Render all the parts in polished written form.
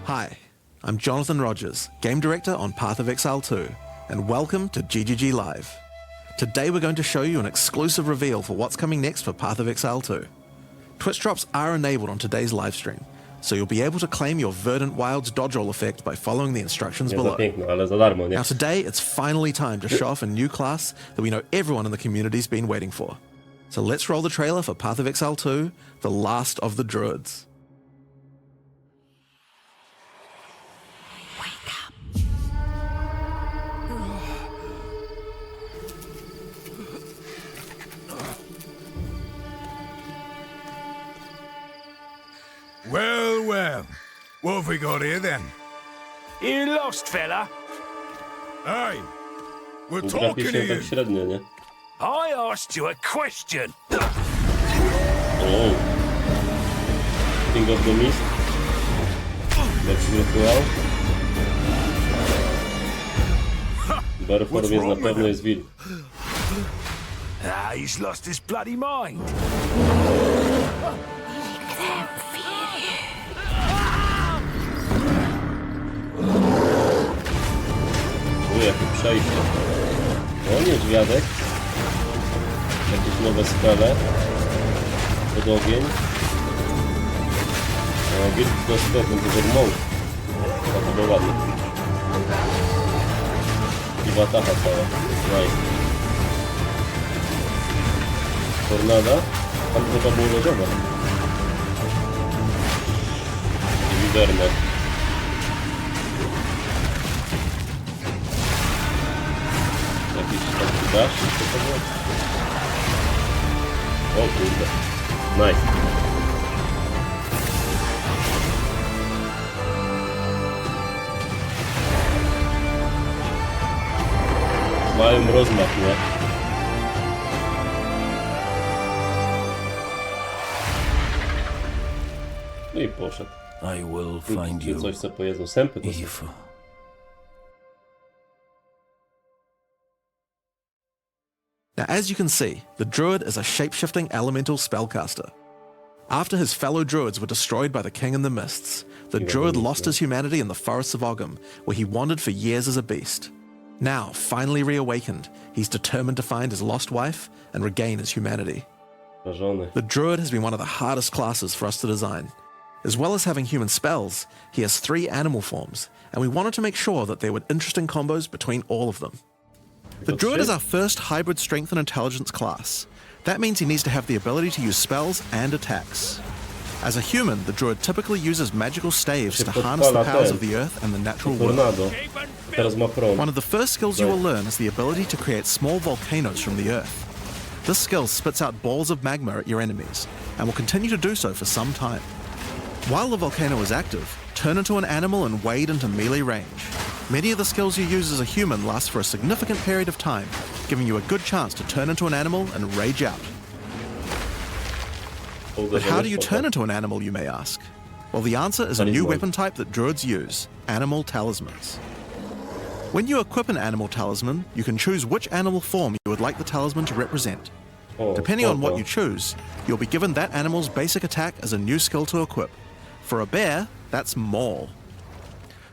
Hi, I'm Jonathan Rogers, Game Director on Path of Exile 2, and welcome to GGG Live. Today we're going to show you an exclusive reveal for what's coming next for Path of Exile 2. Twitch drops are enabled on today's livestream, so you'll be able to claim your Verdant Wilds dodge roll effect by following the instructions below. Piękno, ale za darmo, nie? Now today, it's finally time to show off a new class that we know everyone in the community's been waiting for. So let's roll the trailer for Path of Exile 2, The Last of the Druids. Well, well. What have we got here then? You lost, fella? Aye. We're Trafi talking to się you. tak średnio, nie? I asked you a question. O. King of the Mist. Lex Virtual. Bareform jest na pewno jest wilk. He's lost his bloody mind. Jakie przejście. O, niedźwiadek. Jakieś nowe spele. Pod ogień. O, wilk do sklepu, to mąż. To było ładne. I watacha cała. Nice. Tornada. Tam chyba było lodowe. I wiberne. Jakiś taki dash, co to było? O kurde. Nice. Mają rozmach, nie? No i poszedł. I will find Tu you, coś co pojedzą. Sępy to są. Eve. Now, as you can see, the druid is a shape-shifting elemental spellcaster. After his fellow druids were destroyed by the King in the Mists, the druid lost his humanity in the forests of Ogham, where he wandered for years as a beast. Now, finally reawakened, he's determined to find his lost wife and regain his humanity. Wrażony. The druid has been one of the hardest classes for us to design. As well as having human spells, he has 3 animal forms, and we wanted to make sure that there were interesting combos between all of them. The druid is our first hybrid strength and intelligence class. That means he needs to have the ability to use spells and attacks. As a human, the druid typically uses magical staves to harness the powers of the earth and the natural world. Tornado. Teraz ma prom. One of the first skills you will learn is the ability to create small volcanoes from the earth. This skill spits out balls of magma at your enemies, and will continue to do so for some time. While the volcano is active, turn into an animal and wade into melee range. Many of the skills you use as a human last for a significant period of time, giving you a good chance to turn into an animal and rage out. But how do you turn into an animal, you may ask? Well, the answer is a new weapon type that druids use, animal talismans. When you equip an animal talisman, you can choose which animal form you would like the talisman to represent. Depending on what you choose, you'll be given that animal's basic attack as a new skill to equip. For a bear, that's Maul.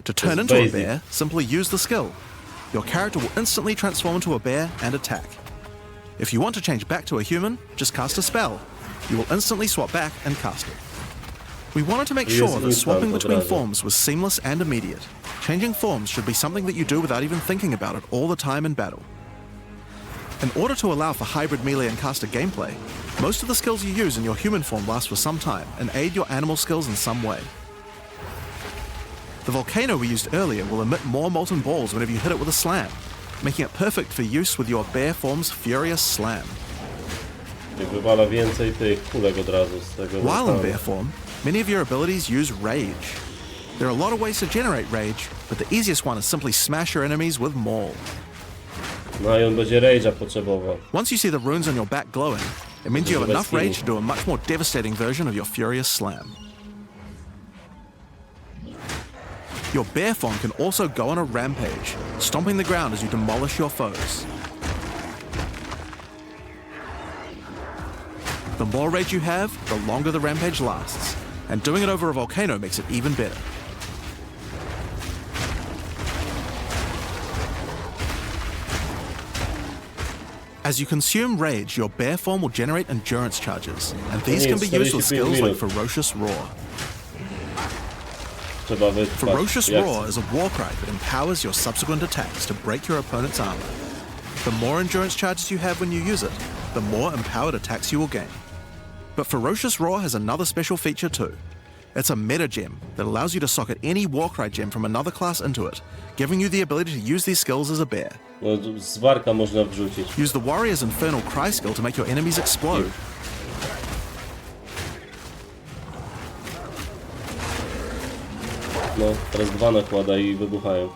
To turn into a bear, simply use the skill. Your character will instantly transform into a bear and attack. If you want to change back to a human, just cast a spell. You will instantly swap back and cast it. We wanted to make sure that swapping between forms was seamless and immediate. Changing forms should be something that you do without even thinking about it all the time in battle. In order to allow for hybrid melee and caster gameplay, most of the skills you use in your human form last for some time and aid your animal skills in some way. The volcano we used earlier will emit more molten balls whenever you hit it with a slam, making it perfect for use with your bear form's Furious Slam. Wywala więcej tych kulek od razu z tego. While in bear form, many of your abilities use rage. There are a lot of ways to generate rage, but the easiest one is simply smash your enemies with Maul. No i on będzie rage'a potrzebował. Once you see the runes on your back glowing, it means you have enough rage to do a much more devastating version of your Furious Slam. Your bear form can also go on a rampage, stomping the ground as you demolish your foes. The more rage you have, the longer the rampage lasts, and doing it over a volcano makes it even better. As you consume rage, your bear form will generate endurance charges, and these nie, can be used with 45 skills like minut. Ferocious Roar. Trzeba wytrwać. Ferocious Jak- Roar is a war cry that empowers your subsequent attacks to break your opponent's armor. The more endurance charges you have when you use it, the more empowered attacks you will gain. But Ferocious Roar has another special feature too. It's a meta gem that allows you to socket any Warcry gem from another class into it, giving you the ability to use these skills as a bear. No, z warka można wrzucić. Use the Warrior's Infernal Cry skill to make your enemies explode. No, teraz 2 nakłada i wybuchają.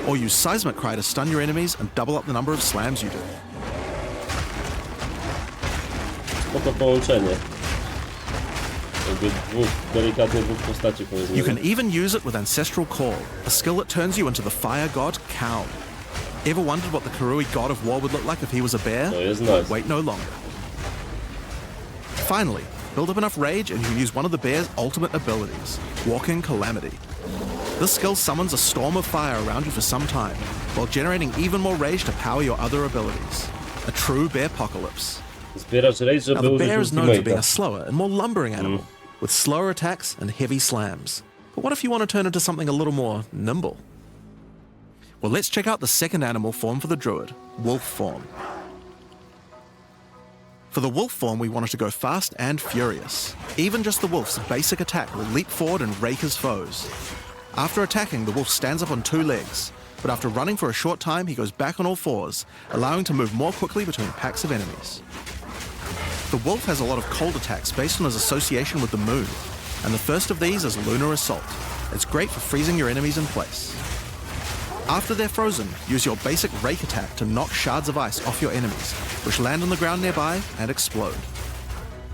Or use Seismic Cry to stun your enemies and double up the number of slams you do. Spoko połączenie. Jakby delikatnie dwóch postaci, powiedzmy. You can even use it with Ancestral Call, a skill that turns you into the fire god Kaun. Ever wondered what the Karui god of war would look like if he was a bear? To jest nice. Wait no longer. Finally, build up enough rage and you can use one of the bear's ultimate abilities, Walking Calamity. This skill summons a storm of fire around you for some time, while generating even more rage to power your other abilities. A true bear apocalypse. Zbierasz rage, Now żeby the użyć bear is known for being a ultimate'a. slower and more lumbering animal, with slower attacks and heavy slams. But what if you want to turn into something a little more nimble? Well, let's check out the second animal form for the druid, wolf form. For the wolf form, we wanted to go fast and furious. Even just the wolf's basic attack will leap forward and rake his foes. After attacking, the wolf stands up on 2 legs, but after running for a short time, he goes back on all 4s, allowing to move more quickly between packs of enemies. The wolf has a lot of cold attacks based on his association with the moon, and the first of these is Lunar Assault. It's great for freezing your enemies in place. After they're frozen, use your basic rake attack to knock shards of ice off your enemies, which land on the ground nearby and explode.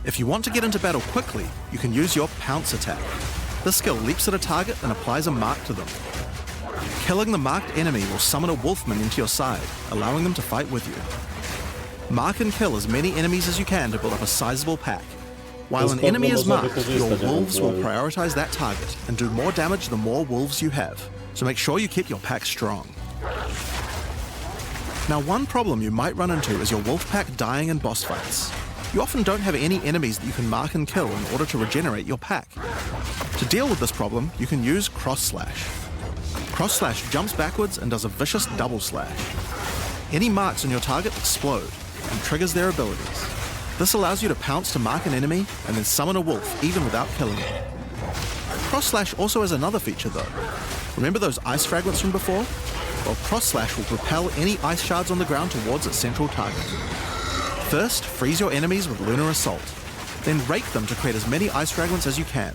If you want to get into battle quickly, you can use your pounce attack. This skill leaps at a target and applies a mark to them. Killing the marked enemy will summon a wolfman into your side, allowing them to fight with you. Mark and kill as many enemies as you can to build up a sizable pack. While an enemy is marked, your wolves will prioritize that target and do more damage the more wolves you have, so make sure you keep your pack strong. Now, one problem you might run into is your wolf pack dying in boss fights. You often don't have any enemies that you can mark and kill in order to regenerate your pack. To deal with this problem, you can use Cross Slash. Cross Slash jumps backwards and does a vicious double slash. Any marks on your target explode and triggers their abilities. This allows you to pounce to mark an enemy and then summon a wolf even without killing it. Cross Slash also has another feature though. Remember those ice fragments from before? Well, Cross Slash will propel any ice shards on the ground towards its central target. First, freeze your enemies with Lunar Assault. Then rake them to create as many ice fragments as you can.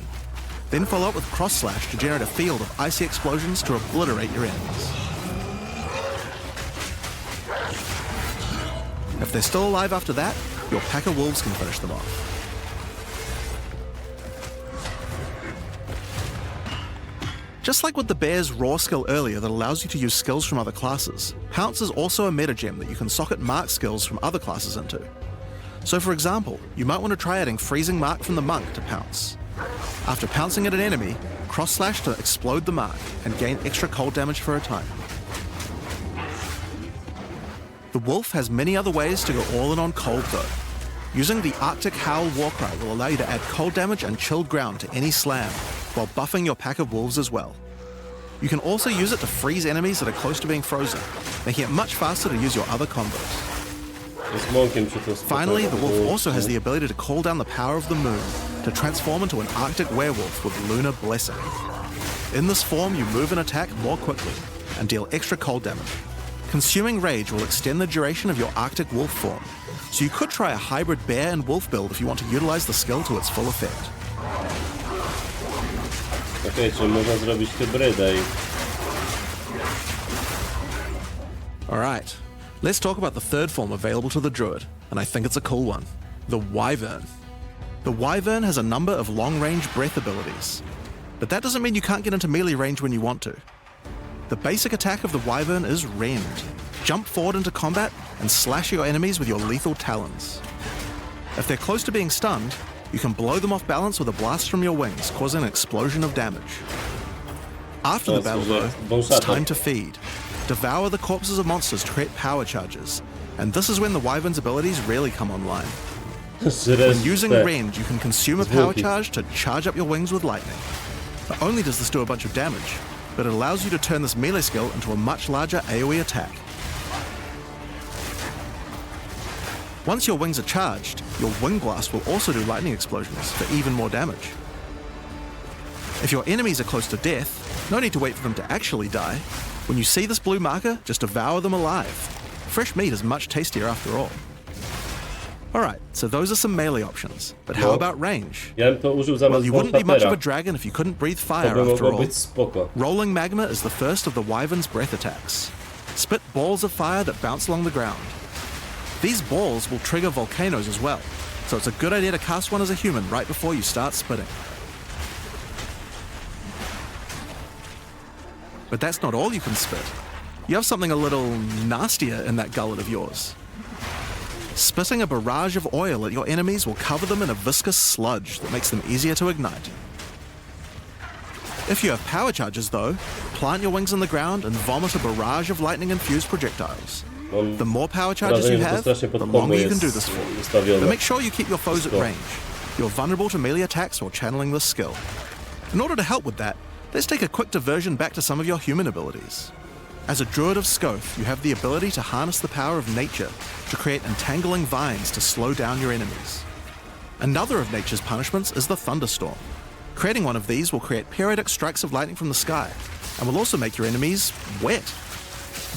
Then follow up with Cross Slash to generate a field of icy explosions to obliterate your enemies. If they're still alive after that, your pack of wolves can finish them off. Just like with the bear's raw skill earlier that allows you to use skills from other classes, Pounce is also a meta gem that you can socket mark skills from other classes into. So for example, you might want to try adding Freezing Mark from the Monk to Pounce. After pouncing at an enemy, Cross Slash to explode the mark and gain extra cold damage for a time. The wolf has many other ways to go all in on cold though. Using the Arctic Howl Warcry will allow you to add cold damage and chilled ground to any slam, while buffing your pack of wolves as well. You can also use it to freeze enemies that are close to being frozen, making it much faster to use your other combos. Z Monkiem się to Finally, the wolf spotyka. also has the ability to call down the power of the moon to transform into an Arctic werewolf with Lunar Blessing. In this form, you move and attack more quickly and deal extra cold damage. Consuming Rage will extend the duration of your Arctic wolf form, so you could try a hybrid bear and wolf build if you want to utilize the skill to its full effect. Okej, czyli można zrobić hybrydę i... Alright, let's talk about the third form available to the druid, and I think it's a cool one, the Wyvern. The Wyvern has a number of long-range breath abilities, but that doesn't mean you can't get into melee range when you want to. The basic attack of the Wyvern is Rend. Jump forward into combat and slash your enemies with your lethal talons. If they're close to being stunned, you can blow them off balance with a blast from your wings, causing an explosion of damage. After the battle though, it's time to feed. Devour the corpses of monsters to create power charges, And this is when the Wyvern's abilities really come online. Żresz When using te range, you can consume a power zwłoki. charge to charge up your wings with lightning. Not only does this do a bunch of damage, but it allows you to turn this melee skill into a much larger AoE attack. Once your wings are charged, your Wing Blast will also do lightning explosions for even more damage. If your enemies are close to death, no need to wait for them to actually die. When you see this blue marker, just devour them alive. Fresh meat is much tastier after all. Alright, so those are some melee options, but how No. about range? Ja bym to użył Well, zamiast you wouldn't be much of a Warhammera. dragon if you couldn't breathe To fire by after mogło all. być spoko. Rolling Magma is the first of the Wyvern's breath attacks. Spit balls of fire that bounce along the ground. These balls will trigger volcanoes as well, so it's a good idea to cast one as a human right before you start spitting. But that's not all you can spit. You have something a little nastier in that gullet of yours. Spitting a barrage of oil at your enemies will cover them in a viscous sludge that makes them easier to ignite. If you have power charges though, plant your wings in the ground and vomit a barrage of lightning-infused projectiles. Mam The more power charges wrażenie, you że to have, strasznie the pod combo longer you can jest do this for. But ustawione. make sure you keep your foes at Wszystko. range. You're vulnerable to melee attacks while channeling this skill. In order to help with that, let's take a quick diversion back to some of your human abilities. As a druid of Scoth, you have the ability to harness the power of nature to create entangling vines to slow down your enemies. Another of nature's punishments is the thunderstorm. Creating one of these will create periodic strikes of lightning from the sky, and will also make your enemies wet.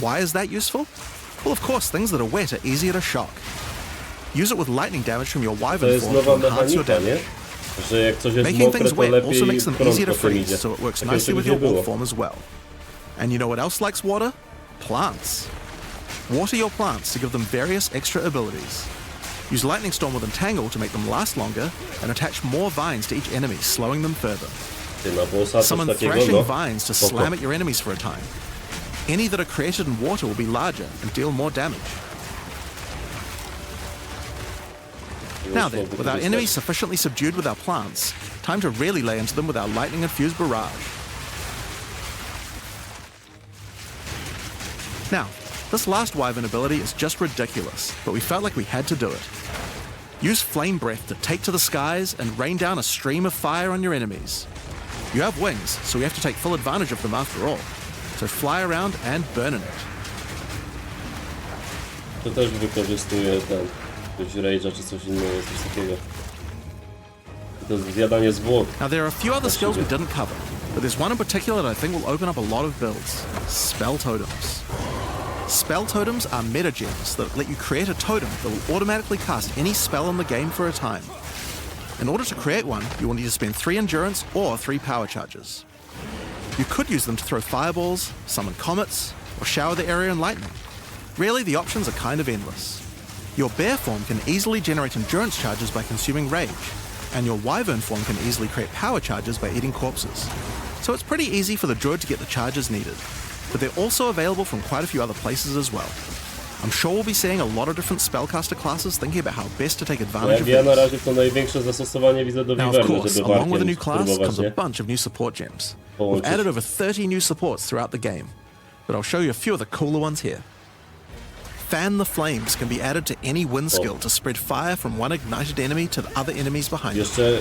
Why is that useful? Well, of course, things that are wet are easier to shock. Use it with lightning damage from your To wyvern jest form nowa to enhance your mechanika, nie? damage. Że jak coś jest Making mokre, things to wet lepiej also makes them prąd easier to po tym freeze, idzie. so it works Takiego nicely with czegoś your nie było. wolf form as well. And you know what else likes water? Plants. Water your plants to give them various extra abilities. Use Lightning Storm with Entangle to make them last longer, and attach more vines to each enemy, slowing them further. Ty na bossa coś Summon takiego, thrashing no. vines to Spoko. slam at your enemies for a time. Any that are created in water will be larger and deal more damage. Now then, with our enemies sufficiently subdued with our plants, time to really lay into them with our lightning-infused barrage. Now, this last wyvern ability is just ridiculous, but we felt like we had to do it. Use Flame Breath to take to the skies and rain down a stream of fire on your enemies. You have wings, so we have to take full advantage of them after all. So fly around and burn in it. To też wykorzystuje ten... Jakiegoś rage'a czy coś innego, coś takiego. To jest zjadanie zwłok. Now there are a few other skills we didn't cover, but there's one in particular that I think will open up a lot of builds. Spell Totems. Spell Totems are meta gems that let you create a totem that will automatically cast any spell in the game for a time. In order to create one, you will need to spend 3 endurance or 3 power charges. You could use them to throw fireballs, summon comets, or shower the area in lightning. Really, the options are kind of endless. Your bear form can easily generate endurance charges by consuming rage, and your wyvern form can easily create power charges by eating corpses. So it's pretty easy for the druid to get the charges needed, but they're also available from quite a few other places as well. I'm sure we'll be seeing a lot of different spellcaster classes thinking about how best to take advantage of Ja na these. razie to największe zastosowanie widzę do Now, of Wyvernu, course, żeby along with a new Warkiem class spróbować, comes a nie? bunch of new support gems. We've Połączyć. added over 30 new supports throughout the game, but I'll show you a few of the cooler ones here. Fan the Flames can be added to any wind skill to spread fire from one ignited enemy to the other enemies behind it. Jeszcze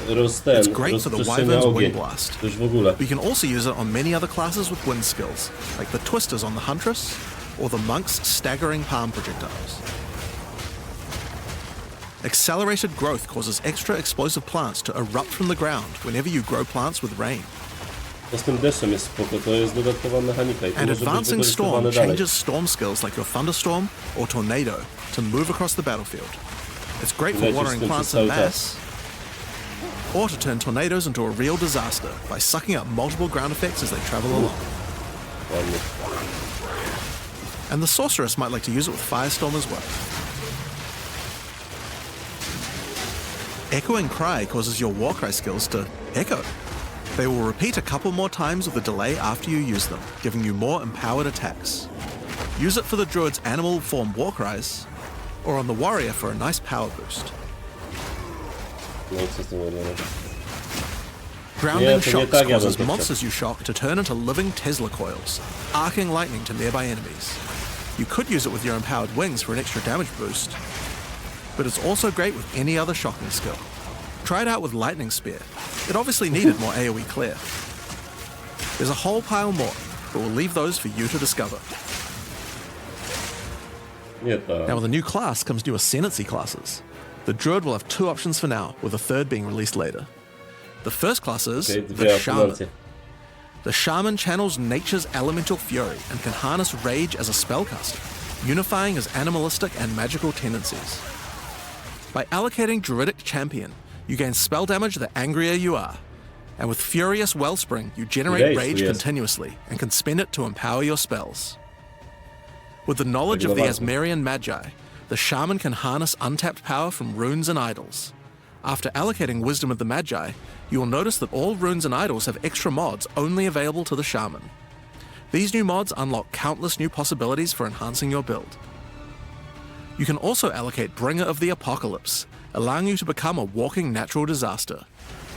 It's great for the rozprzestrzenia wyvern's ogień. Wind Blast. To już w ogóle. We can also use it on many other classes with wind skills, like the Twisters on the Huntress, or the Monk's Staggering Palm Projectiles. Accelerated growth causes extra explosive plants to erupt from the ground whenever you grow plants with rain. To z tym deszczem jest spoko, to jest dodatkowa mechanika i to And może być Advancing Storm wykorzystywane dalej. changes storm skills like your Thunderstorm or Tornado to move across the battlefield. It's great for Lecisz watering z tym plants przez in cały mass, or to turn tornadoes into a real disaster by sucking up multiple ground effects as they travel along. Ładnie. And the Sorceress might like to use it with Firestorm as well. Echoing Cry causes your Warcry skills to echo. They will repeat a couple more times with a delay after you use them, giving you more empowered attacks. Use it for the Druid's animal form Warcries, or on the Warrior for a nice power boost. No i co z tym robię? Grounding Nie, to nie Shocks tak ja bym causes to chciał. monsters you shock to turn into living Tesla coils, arcing lightning to nearby enemies. You could use it with your empowered wings for an extra damage boost, but it's also great with any other shocking skill. Try it out with Lightning Spear. It obviously needed more AoE clear. There's a whole pile more, but we'll leave those for you to discover. Nie Now tak. with a new class comes new Ascendancy classes. The Druid will have two options for now, with a third being released later. The first class is Okej, the dwie Shaman. opcje. The Shaman channels nature's elemental fury and can harness rage as a spellcaster, unifying his animalistic and magical tendencies. By allocating Druidic Champion, you gain spell damage the angrier you are. And with Furious Wellspring, you generate Rage, rage yes. continuously and can spend it to empower your spells. With the knowledge of the Regular Asmerian Magi, the Shaman can harness untapped power from runes and idols. After allocating Wisdom of the Magi, you will notice that all runes and idols have extra mods only available to the Shaman. These new mods unlock countless new possibilities for enhancing your build. You can also allocate Bringer of the Apocalypse, allowing you to become a walking natural disaster.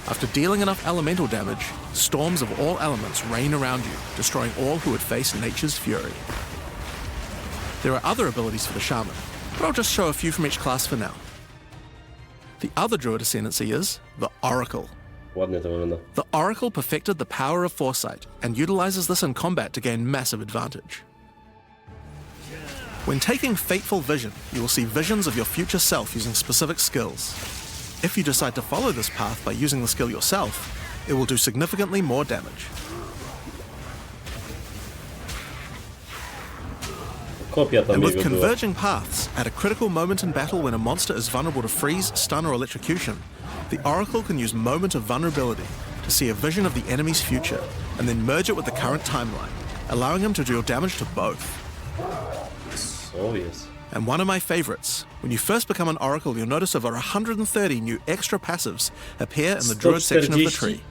After dealing enough elemental damage, storms of all elements rain around you, destroying all who would face nature's fury. There are other abilities for the Shaman, but I'll just show a few from each class for now. The other Druid Ascendancy is the Oracle. Ładnie to wygląda. The Oracle perfected the power of foresight and utilizes this in combat to gain massive advantage. When taking Fateful Vision, you will see visions of your future self using specific skills. If you decide to follow this path by using the skill yourself, it will do significantly more damage. Kopia tam And with jego była. converging paths, at a critical moment in battle when a monster is vulnerable to freeze, stun, or electrocution, the Oracle can use Moment of Vulnerability to see a vision of the enemy's future, and then merge it with the current timeline, allowing him to deal damage to both. Co jest? And one of my favorites, when you first become an Oracle, you'll notice over 130 new extra passives appear in the Druid section of the 140? tree.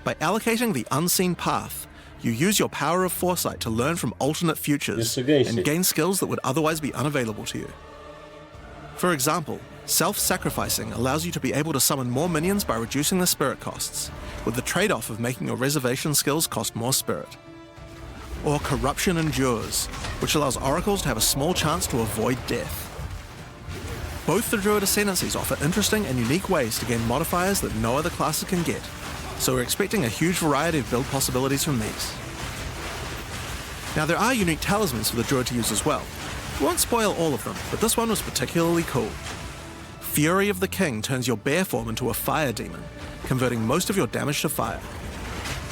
By allocating the Unseen Path, you use your power of foresight to learn from alternate futures Jeszcze gęściej. and gain skills that would otherwise be unavailable to you. For example, self-sacrificing allows you to be able to summon more minions by reducing the spirit costs, with the trade-off of making your reservation skills cost more spirit. Or Corruption Endures, which allows oracles to have a small chance to avoid death. Both the Druid Ascendancies offer interesting and unique ways to gain modifiers that no other classes can get, so we're expecting a huge variety of build possibilities from these. Now there are unique talismans for the Druid to use as well. We won't spoil all of them, but this one was particularly cool. Fury of the King turns your bear form into a fire demon, converting most of your damage to fire.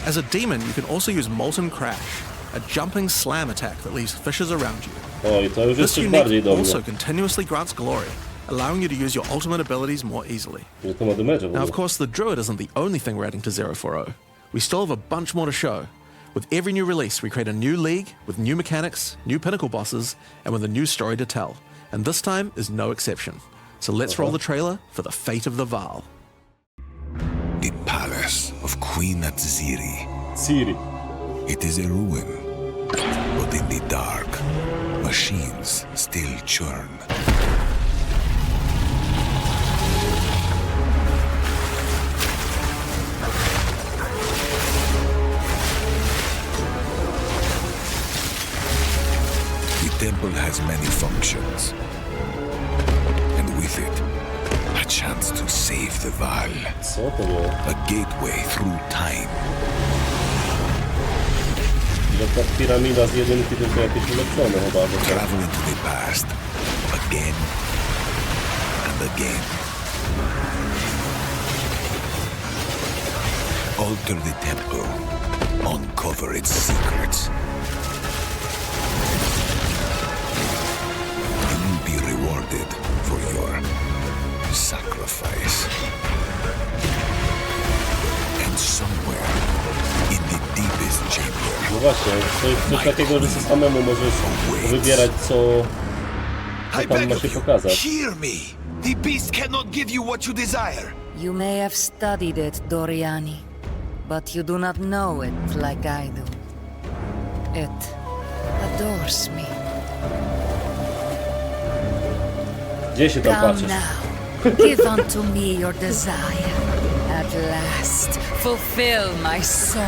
As a demon, you can also use Molten Crash, a jumping slam attack that leaves fissures around you. Oj, to już jest This coś bardziej unique do also mnie. continuously grants glory, allowing you to use your ultimate abilities more easily. Że to ma damage'a w Now, of ogóle. course, the Druid isn't the only thing we're adding to 040. We still have a bunch more to show. With every new release, we create a new league with new mechanics, new pinnacle bosses, and with a new story to tell. And this time is no exception. So let's roll the trailer for the fate of the Vaal. The palace of Queen Atziri. Ciri. It is a ruin, but in the dark, machines still churn. The temple has many functions, and with it, a chance to save the Vaal, Co to było? a gateway through time. Że ta piramida z jedynki tylko jakieś ulepszone chyba. Bo tak. Travel into the past again and again. Alter the temple, uncover its secrets. You will be rewarded for your sacrifice. And somewhere in the deepest chamber, No właśnie, coś takiego, że sobie samemu możesz wybierać co tam ma się pokazać. hear me. The beast cannot give you what you desire. You may have studied it, Doriani, but you do not know it like I do. It adores me. Gdzie się tam Come patrzysz? now, give unto me your desire. At last, fulfill my soul.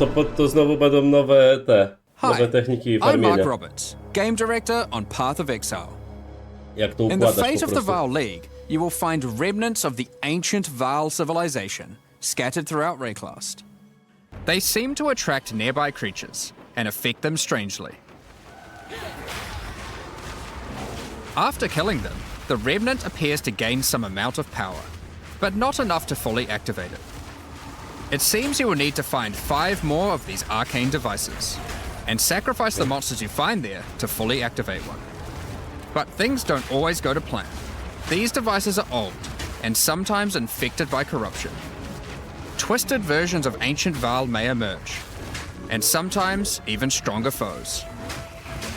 to znowu będą nowe nowe Hi, techniki I'm Mark farmienia. Roberts, Game Director on Path of Exile. Jak to In the układać fate po of the prostu. Val League, you will find remnants of the ancient Val civilization scattered throughout Rayclast. They seem to attract nearby creatures and affect them strangely. After killing them, the remnant appears to gain some amount of power, but not enough to fully activate it. It seems you will need to find 5 more of these arcane devices, and sacrifice the monsters you find there to fully activate one. But things don't always go to plan. These devices are old, and sometimes infected by corruption. Twisted versions of ancient Val may emerge, and sometimes even stronger foes.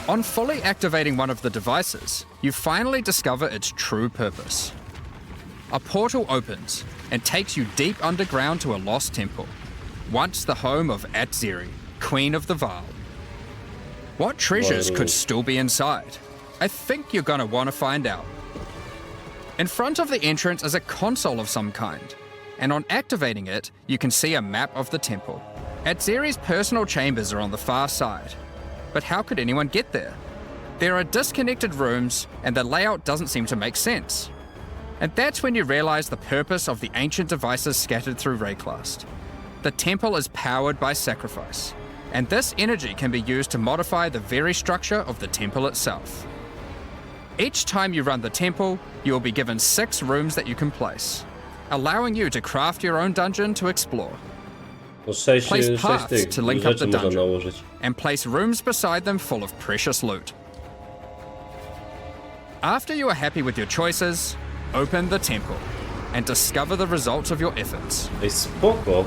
On fully activating one of the devices, you finally discover its true purpose. A portal opens and takes you deep underground to a lost temple, once the home of Atziri, Queen of the Val. What treasures could still be inside? I think you're gonna want to find out. In front of the entrance is a console of some kind, and on activating it, you can see a map of the temple. Atziri's personal chambers are on the far side, but how could anyone get there? There are disconnected rooms, and the layout doesn't seem to make sense. And that's when you realize the purpose of the ancient devices scattered through Rayclast. The temple is powered by sacrifice, and this energy can be used to modify the very structure of the temple itself. Each time you run the temple, you will be given 6 rooms that you can place, allowing you to craft your own dungeon to explore. No 6 Place paths tych to link up rzeczy the można dungeon, nałożyć. and place rooms beside them full of precious loot. After you are happy with your choices, open the temple and discover the results of your efforts. Ej, spoko.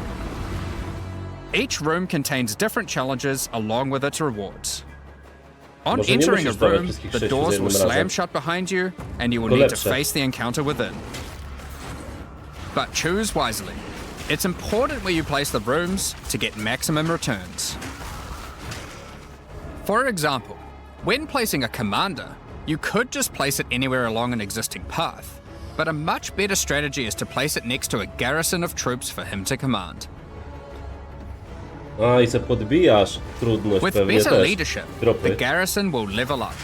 Each room contains different challenges along with its rewards. On Może nie entering a musisz stawiać room, wszystkich the 6 za doors will jednym slam razem. shut behind you and you will To need to lepsze. face the encounter within. But choose wisely. It's important where you place the rooms to get maximum returns. For example, when placing a commander, you could just place it anywhere along an existing path, but a much better strategy is to place it next to a garrison of troops for him to command. A, i se podbijasz trudność With pewnie better też. leadership, the Tropy. garrison will level up,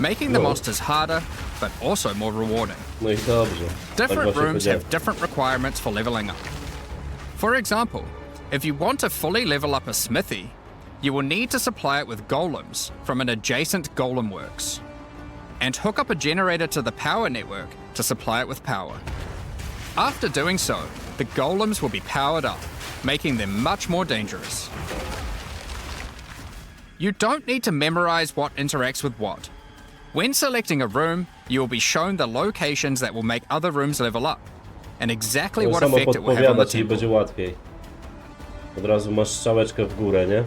making the No. monsters harder, but also more rewarding. No i dobrze. Tak Different właśnie rooms powiedziałem. have different requirements for leveling up. For example, if you want to fully level up a smithy, you will need to supply it with golems from an adjacent golem works, and hook up a generator to the power network to supply it with power. After doing so, the golems will be powered up, making them much more dangerous. You don't need to memorize what interacts with what. When selecting a room, you will be shown the locations that will make other rooms level up, and exactly To what samo effect it will have on the podpowiada, czyli temple. będzie łatwiej. Od razu masz strzałeczkę w górę, nie?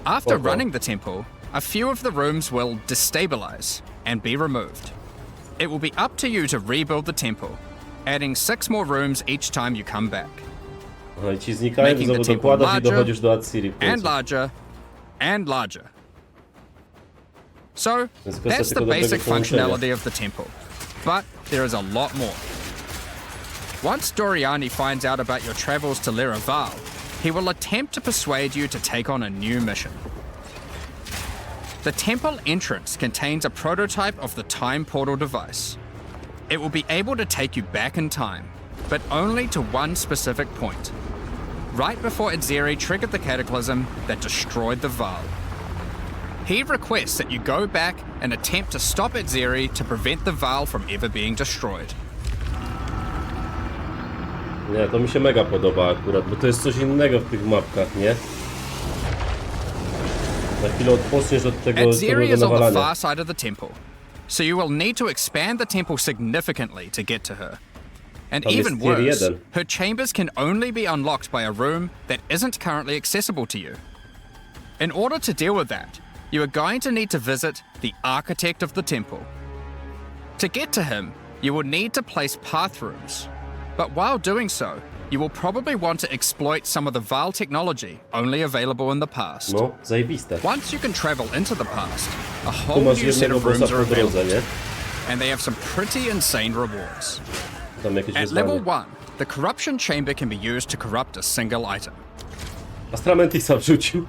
After Spoko. running the temple, a few of the rooms will destabilize and be removed. It will be up to you to rebuild the temple, adding 6 more rooms each time you come back, Aha, i ci znikają, Making the znowu temple dokładasz i larger dochodzisz do Atziri w and końcu. larger, and larger. So, Jest kwestia that's the tylko dobrego basic połączenia. functionality of the temple. But there is a lot more. Once Doriani finds out about your travels to Leraval, he will attempt to persuade you to take on a new mission. The temple entrance contains a prototype of the time portal device. It will be able to take you back in time, but only to one specific point, right before Atziri triggered the cataclysm that destroyed the Val. He requests that you go back and attempt to stop Atziri to prevent the Val from ever being destroyed. Nie, to mi się mega podoba akurat, bo to jest coś innego w tych mapkach, nie? Na chwilę odpoczniesz od tego Atziri is on the nawalania. far side of the temple, so you will need to expand the temple significantly to get to her. And Tam jest even tier worse, 1. her chambers can only be unlocked by a room that isn't currently accessible to you. In order to deal with that, you are going to need to visit the architect of the temple. To get to him, you will need to place path rooms. But while doing so, you will probably want to exploit some of the Val technology only available in the past. No, zajebiste. Once you can travel into the past, a Tu whole masz new set jednego of rooms bossa are po drodze, available, nie? and they have some pretty insane rewards. Tam jakieś At level wyzwanie. 1, the corruption chamber can be used to corrupt a single item. Astramentisa wrzucił.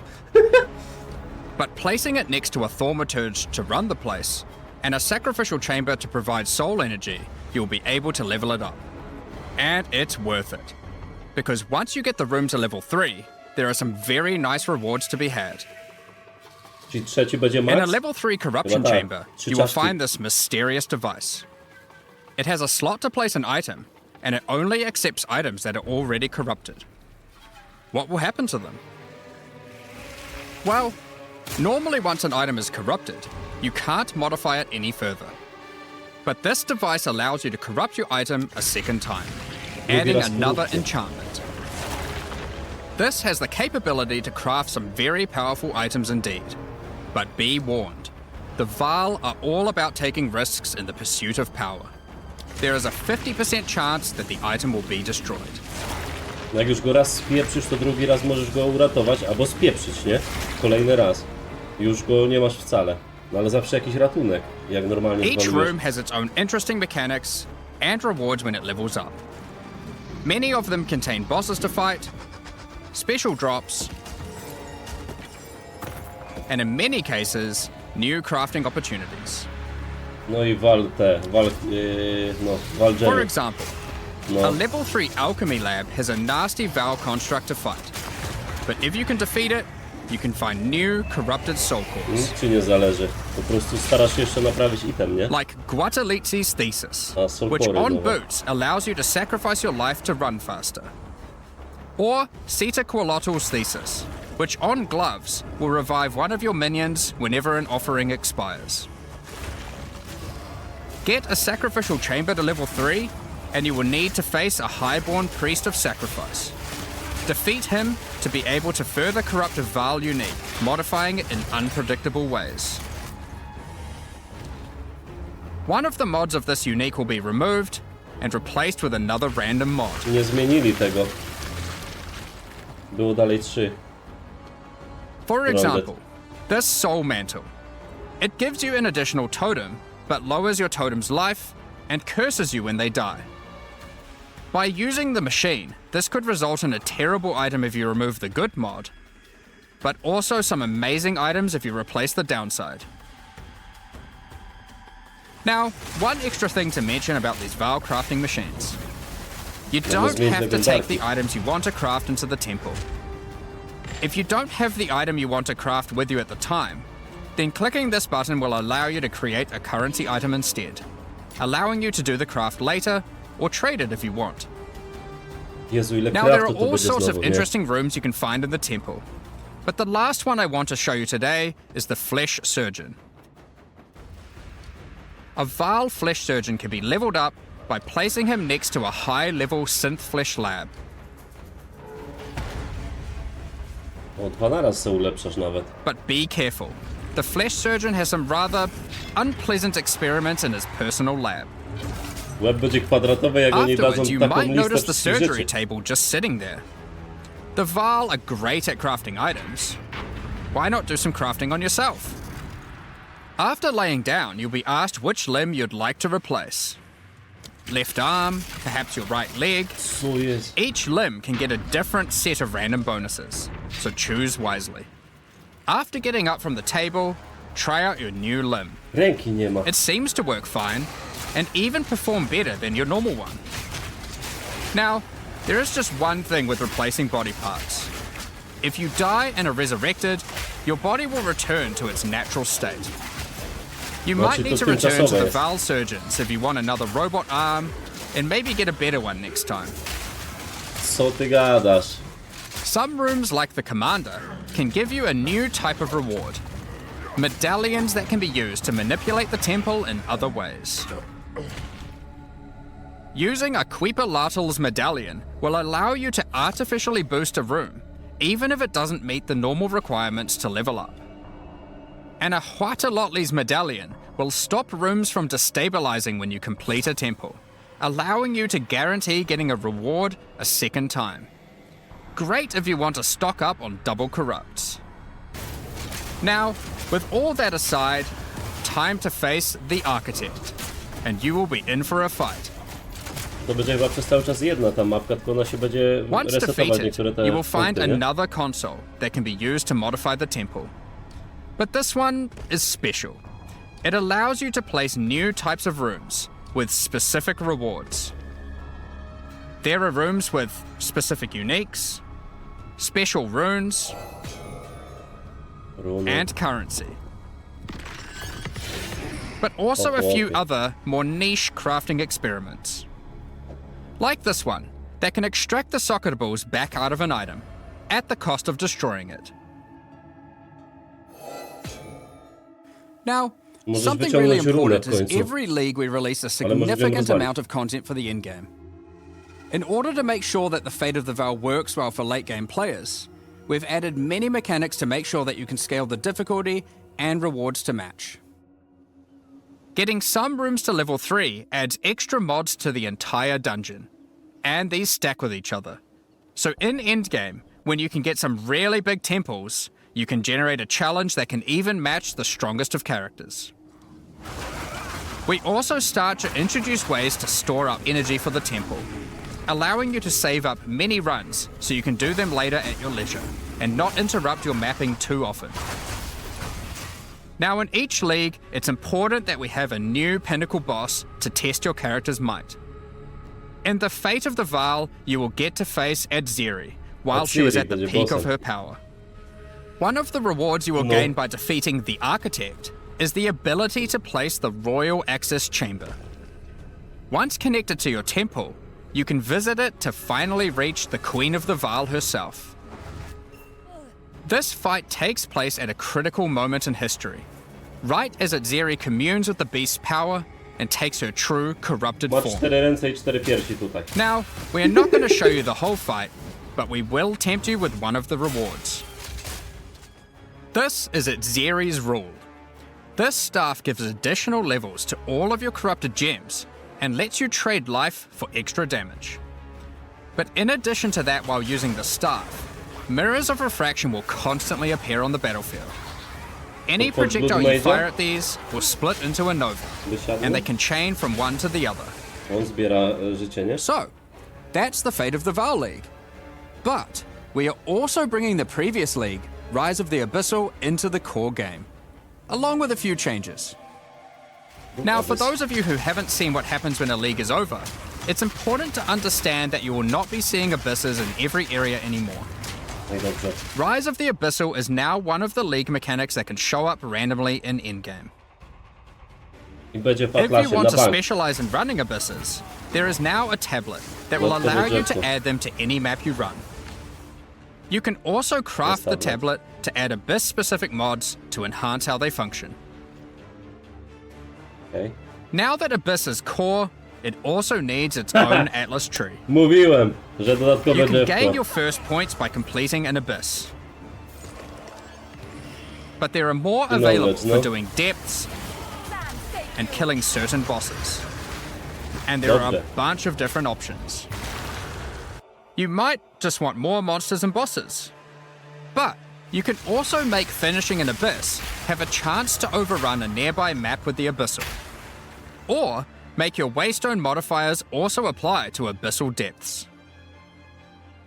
But placing it next to a thaumaturge to run the place, and a sacrificial chamber to provide soul energy, you'll be able to level it up. And it's worth it. Because once you get the room to level 3, there are some very nice rewards to be had. Czyli trzeci będzie In a max? level 3 corruption Chyba tak. chamber, 3 you will czaszki. find this mysterious device. It has a slot to place an item, and it only accepts items that are already corrupted. What will happen to them? Well, normally once an item is corrupted, you can't modify it any further. But this device allows you to corrupt your item a second time, adding raz another korupcję. enchantment. This has the capability to craft some very powerful items indeed. But be warned, the Vaal are all about taking risks in the pursuit of power. There is a 50% chance that the item will be destroyed. Jak już go raz spieprzysz, to drugi raz możesz go uratować, albo spieprzyć, nie? Kolejny raz. Już go nie masz wcale. No ale zawsze jakiś ratunek, jak normalnie Each zwalujesz. room has its own interesting mechanics and rewards when it levels up. Many of them contain bosses to fight, special drops, and in many cases, new crafting opportunities. No i wal For gemy. example, a No, level 3 alchemy lab has a nasty Vaal construct to fight. But if you can defeat it, you can find new corrupted soul cores, nic ci nie zależy. Po prostu starasz się jeszcze naprawić item, nie? like Guatalizi's Thesis, Ah, soul which core, on no. boots allows you to sacrifice your life to run faster. Or Sita Qualotl's Thesis, which on gloves will revive one of your minions whenever an offering expires. Get a sacrificial chamber to level 3, and you will need to face a highborn priest of sacrifice. Defeat him to be able to further corrupt a Vaal unique, modifying it in unpredictable ways. One of the mods of this unique will be removed and replaced with another random mod. Nie zmienili tego. Było dalej 3. For Rounded. example, this Soul Mantle. It gives you an additional totem, but lowers your totem's life and curses you when they die. By using the machine, this could result in a terrible item if you remove the good mod, but also some amazing items if you replace the downside. Now, one extra thing to mention about these Vaal crafting machines. You don't zmienić have to take legendarki. the items you want to craft into the temple. If you don't have the item you want to craft with you at the time, then clicking this button will allow you to create a currency item instead, allowing you to do the craft later or trade it if you want. Jezu, ile Now, there are craftu to all będzie sorts znowu, of nie? interesting rooms you can find in the temple, but the last one I want to show you today is the Flesh Surgeon. A Vaal Flesh Surgeon can be leveled up by placing him next to a high-level synth flesh lab. O, 2 naraz se ulepszasz nawet. But be careful. The Flesh Surgeon has some rather unpleasant experiments in his personal lab. Łeb będzie kwadratowy, jak oni dadzą Afterwards, you taką might listę notice the wszystkich surgery rzeczy. table just sitting there. The Vaal are great at crafting items. Why not do some crafting on yourself? After laying down, you'll be asked which limb you'd like to replace. Left arm, perhaps your right leg. Co jest? Each limb can get a different set of random bonuses, so choose wisely. After getting up from the table, try out your new limb. Ręki nie ma. It seems to work fine, and even perform better than your normal one. Now, there is just one thing with replacing body parts. If you die and are resurrected, your body will return to its natural state. You Znaczy, might need to to return to tymczasowe the jest. Vaal Surgeons if you want another robot arm, and maybe get a better one next time. Co ty gadasz? Some rooms, like the Commander, can give you a new type of reward. Medallions that can be used to manipulate the temple in other ways. Using a Quipa medallion will allow you to artificially boost a room, even if it doesn't meet the normal requirements to level up. And a Huatalotli's medallion will stop rooms from destabilizing when you complete a temple, allowing you to guarantee getting a reward a second time. Great if you want to stock up on double corrupts. Now, with all that aside, time to face the Architect, and you will be in for a fight. To będzie chyba przez cały czas jedna ta mapka, tylko ona się będzie Once resetować defeated, niektóre te you will find punkty, nie? another console that can be used to modify the temple. But this one is special. It allows you to place new types of rooms with specific rewards. There are rooms with specific uniques, special runes, Runy. and currency. But also a few other, more niche crafting experiments. Like this one, that can extract the soccer balls back out of an item, at the cost of destroying it. Now, Możesz something really wyciągnąć runę important w is końcu. every league we release a Ale możesz ją significant rozwalić. amount of content for the endgame. In order to make sure that the Fate of the Veil works well for late game players, we've added many mechanics to make sure that you can scale the difficulty and rewards to match. Getting some rooms to level 3 adds extra mods to the entire dungeon, and these stack with each other. So in endgame, when you can get some really big temples, you can generate a challenge that can even match the strongest of characters. We also start to introduce ways to store up energy for the temple, allowing you to save up many runs so you can do them later at your leisure and not interrupt your mapping too often. Now in each league, it's important that we have a new pinnacle boss to test your character's might. In the Fate of the Veil, you will get to face Adziri while she was at the będzie peak of bossem. her power. One of the rewards you will No. gain by defeating the Architect is the ability to place the Royal Access Chamber. Once connected to your temple, you can visit it to finally reach the Queen of the Veil herself. This fight takes place at a critical moment in history, right as Adziri communes with the beast's power and takes her true corrupted Ma form. 4 ręce i 4 piersi tutaj. Now, we are not going to show you the whole fight, but we will tempt you with one of the rewards. This is Adziri's rule. This staff gives additional levels to all of your corrupted gems and lets you trade life for extra damage. But in addition to that, while using the staff, mirrors of refraction will constantly appear on the battlefield. Any For Blood projectile you Major? fire at these will split into a nova, Wysiadło? and they can chain from one to the other. On zbiera życie, nie? So, that's the Fate of the Veil League. But we are also bringing the previous league, Rise of the Abyssal, into the core game, along with a few changes. Now, for those of you who haven't seen what happens when a league is over, it's important to understand that you will not be seeing abysses in every area anymore. No i dobrze. Rise of the Abyssal is now one of the league mechanics that can show up randomly in endgame. I będzie w If you Atlasie want na to bank. specialize in running abysses, there is now a tablet that will Not the allow you to rejector. add them to any map you run. You can also craft the tablet to add abyss-specific mods to enhance how they function. Okej. Now that Abyss is core, it also needs its own Atlas tree. Mówiłem, że dodatkowe You can drzewko. gain your first points by completing an Abyss. But there are more available that's for no. doing depths and killing certain bosses. And there are a Dobrze. bunch of different options. You might just want more monsters and bosses. But you can also make finishing an Abyss have a chance to overrun a nearby map with the Abyssal. Or make your Waystone modifiers also apply to Abyssal depths.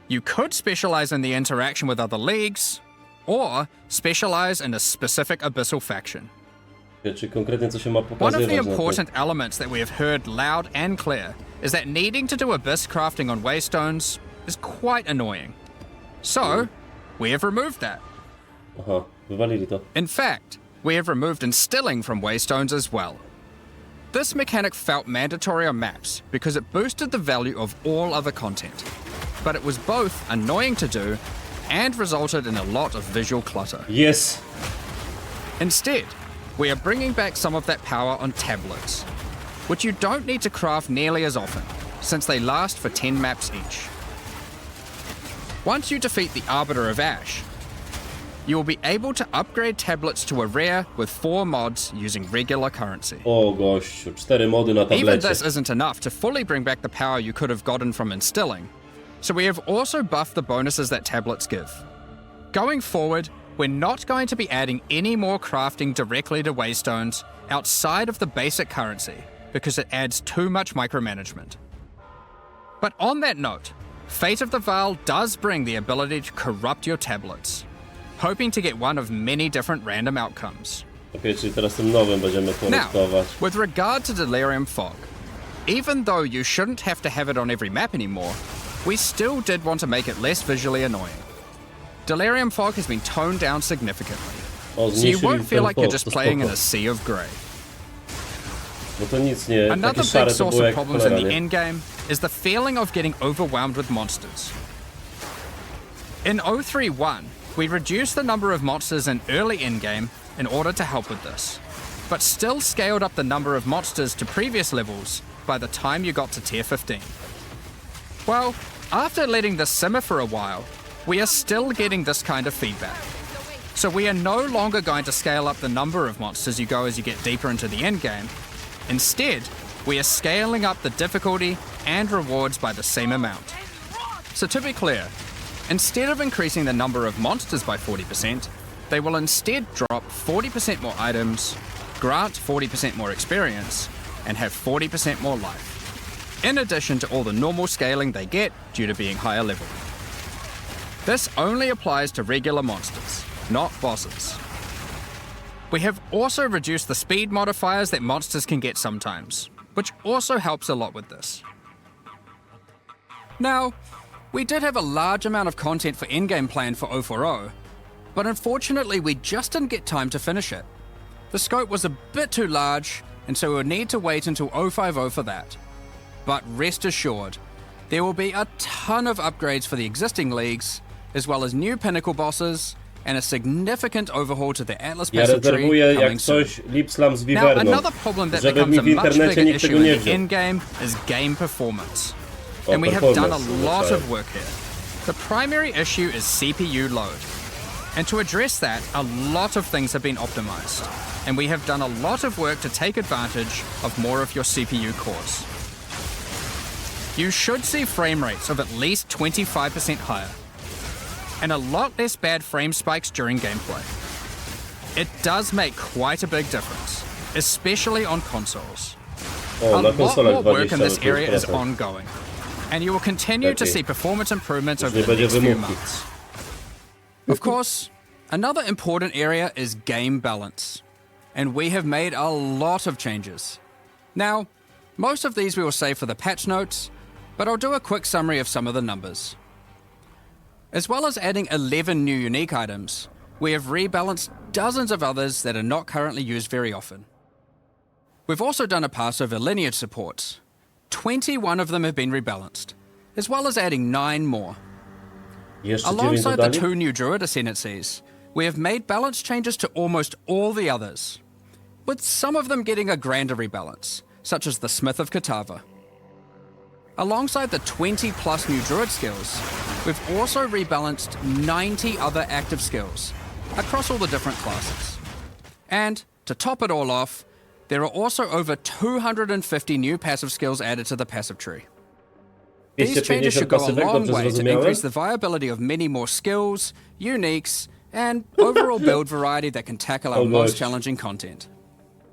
You could specialize in the interaction with other leagues, or specialize in a specific Abyssal faction. Czy konkretnie co się ma One pokazywać of the na tym? important elements that we have heard loud and clear is that needing to do Abyss crafting on Waystones is quite annoying. So, we have removed that. Aha, wywalili to. In fact, we have removed instilling from Waystones as well. This mechanic felt mandatory on maps because it boosted the value of all other content, but it was both annoying to do and resulted in a lot of visual clutter. Yes! Instead, we are bringing back some of that power on tablets, which you don't need to craft nearly as often, since they last for 10 maps each. Once you defeat the Arbiter of Ash, you will be able to upgrade tablets to a rare with 4 mods using regular currency. O gościu, 4 mody na Even tablecie. this isn't enough to fully bring back the power you could have gotten from instilling, so we have also buffed the bonuses that tablets give. Going forward, we're not going to be adding any more crafting directly to Waystones outside of the basic currency, because it adds too much micromanagement. But on that note, Fate of the Vaal does bring the ability to corrupt your tablets, hoping to get one of many different random outcomes. Okej, czyli teraz tym nowym będziemy Now, koruptować. with regard to Delirium Fog, even though you shouldn't have to have it on every map anymore, we still did want to make it less visually annoying. Delirium Fog has been toned down significantly, O, so you zmniejszyli won't feel ten like you're fog, just to playing in spoko. a sea of grey. Bo to nic nie, Another takie szare big to source było of jak problems in cholera, the nie? endgame is the feeling of getting overwhelmed with monsters. In 031, we reduced the number of monsters in early endgame in order to help with this, but still scaled up the number of monsters to previous levels by the time you got to tier 15. Well, after letting this simmer for a while, we are still getting this kind of feedback. So we are no longer going to scale up the number of monsters you go as you get deeper into the endgame. Instead, we are scaling up the difficulty and rewards by the same amount. So to be clear, instead of increasing the number of monsters by 40%, they will instead drop 40% more items, grant 40% more experience, and have 40% more life, in addition to all the normal scaling they get due to being higher level. This only applies to regular monsters, not bosses. We have also reduced the speed modifiers that monsters can get sometimes, which also helps a lot with this. Now, we did have a large amount of content for endgame planned for 040, but unfortunately we just didn't get time to finish it. The scope was a bit too large, and so we'll need to wait until 050 for that. But rest assured, there will be a ton of upgrades for the existing leagues, as well as new pinnacle bosses, and a significant overhaul to the Atlas Ja Passive Tree rezerwuję coming jak soon. coś Lipslam z Now, Wiverną, another problem that żeby becomes mi a w much internecie bigger nikt issue tego nie in the wziął. endgame is game performance. O, And we have done a performance, lot tak. of work here. The primary issue is CPU load. And to address that, a lot of things have been optimized. And we have done a lot of work to take advantage of more of your CPU cores. You should see frame rates of at least 25% higher, and a lot less bad frame spikes during gameplay. It does make quite a big difference, especially on consoles. O, A na lot konsolach more work in this 20%. area is ongoing, and you will continue to Okay. see performance improvements Już over nie the będzie next few wymówki. months. Of course, another important area is game balance, and we have made a lot of changes. Now, most of these we will save for the patch notes, but I'll do a quick summary of some of the numbers. As well as adding 11 new unique items, we have rebalanced dozens of others that are not currently used very often. We've also done a pass over lineage supports. 21 of them have been rebalanced, as well as adding 9 more. Jeszcze 9 Alongside the dodali? 2 new Druid ascendancies, we have made balance changes to almost all the others, with some of them getting a grander rebalance, such as the Smith of Katava. Alongside the 20 plus new Druid skills, we've also rebalanced 90 other active skills across all the different classes. And to top it all off, there are also over 250 new passive skills added to the passive tree. These changes 250 should go a pasywek, long dobrze way to zrozumiałem? increase the viability of many more skills, uniques, and overall build variety that can tackle our Oh, most gosh. challenging content.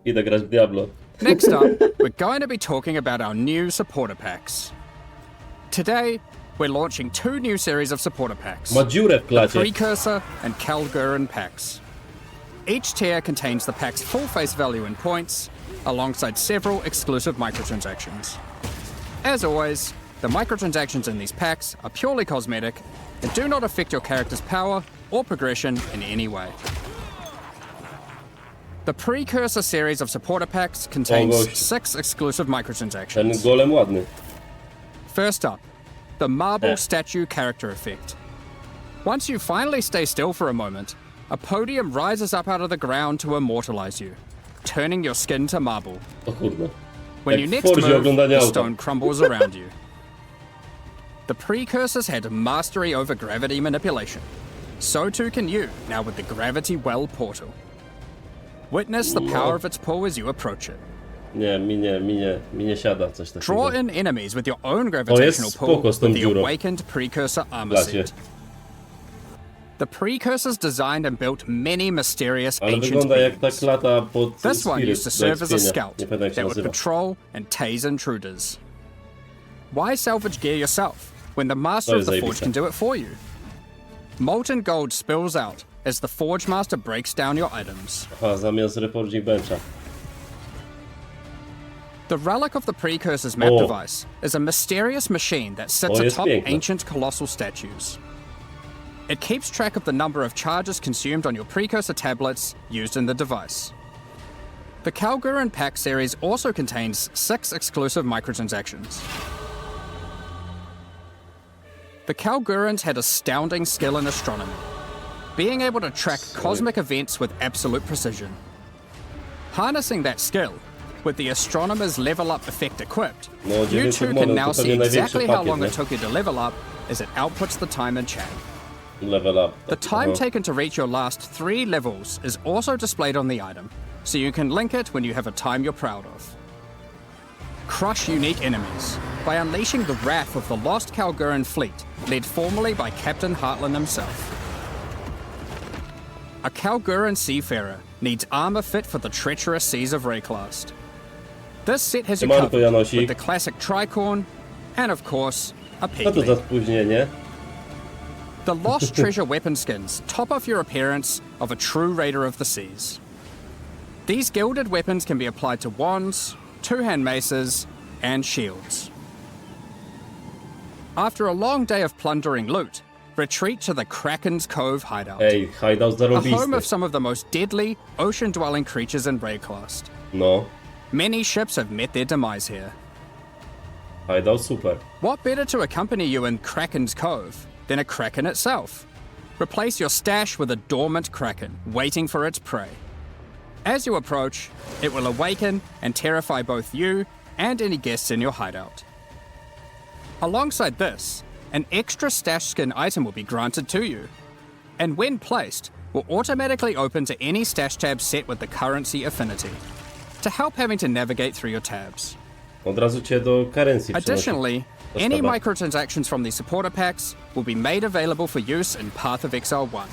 Idę grać w Diablo. Next up, we're going to be talking about our new supporter packs. Today, we're launching 2 new series of supporter packs. Ma dziurę w klacie. Precursor and Kalgurin packs. Each tier contains the pack's full face value in points, alongside several exclusive microtransactions. As always, the microtransactions in these packs are purely cosmetic and do not affect your character's power or progression in any way. The Precursor series of supporter packs contains gość. 6 exclusive Ten microtransactions. golem ładny. First up, the Marble Statue character effect. Once you finally stay still for a moment, a podium rises up out of the ground to immortalize you, turning your skin to marble. O kurde. When Jak you w next Forzie move, oglądanie the auta. stone crumbles around you. The Precursors had mastery over gravity manipulation. So too can you, now with the Gravity Well portal. Witness the power of its pull as you approach it. Nie, mi nie siada coś takiego. Draw in enemies with your own gravitational pull spoko z tą with the dziurą. Awakened Precursor armor Klacie. set. The Precursors designed and built many mysterious Ale ancient wygląda jak ta beings. klata pod This one Spirit used to do serve as a ekspienia. scout Nie pamiętam jak się that would nazywa. patrol and tase intruders. Why salvage gear yourself when the master To of the jest forge zajebiste. can do it for you? Molten gold spills out as the forge master breaks down your items. Aha, zamiast Reforging Bencha. The relic of the Precursor's map Oh. device is a mysterious machine that sits Oh, jest atop piękne. ancient colossal statues. It keeps track of the number of charges consumed on your Precursor tablets used in the device. The Kalguran Pack series also contains 6 exclusive microtransactions. The Kalgurans had astounding skill in astronomy, being able to track cosmic events with absolute precision. Harnessing that skill, with the astronomer's level up effect equipped, No, you 900 two monet can to now see pewnie największy exactly how pakiet, long nie? it took you to level up as it outputs the time in chat. Level up. The time Aha. taken to reach your last 3 levels is also displayed on the item, so you can link it when you have a time you're proud of. Crush unique enemies by unleashing the wrath of the lost Kalguran fleet, led formerly by Captain Heartland himself. A Kalguran seafarer needs armor fit for the treacherous seas of Rayclast. This set has you Siemanko, covered Janosik. with the classic tricorn and, of course, a Co to za piglet. spóźnienie? The Lost Treasure weapon skins top off your appearance of a true raider of the seas. These gilded weapons can be applied to wands, two-hand maces, and shields. After a long day of plundering loot, retreat to the Kraken's Cove hideout, Ej, hideout a home of zarobisty. some of the most deadly ocean-dwelling creatures in Rayclast. No, Many ships have met their demise here. hideout super. What better to accompany you in Kraken's Cove than a kraken itself? Replace your stash with a dormant kraken waiting for its prey. As you approach, it will awaken and terrify both you and any guests in your hideout. Alongside this, an extra stash skin item will be granted to you, and when placed, will automatically open to any stash tab set with the currency affinity, to help having to navigate through your tabs. Od razu cię do currency przenosi. Additionally, any Dostała. microtransactions from the supporter packs will be made available for use in Path of Exile 1.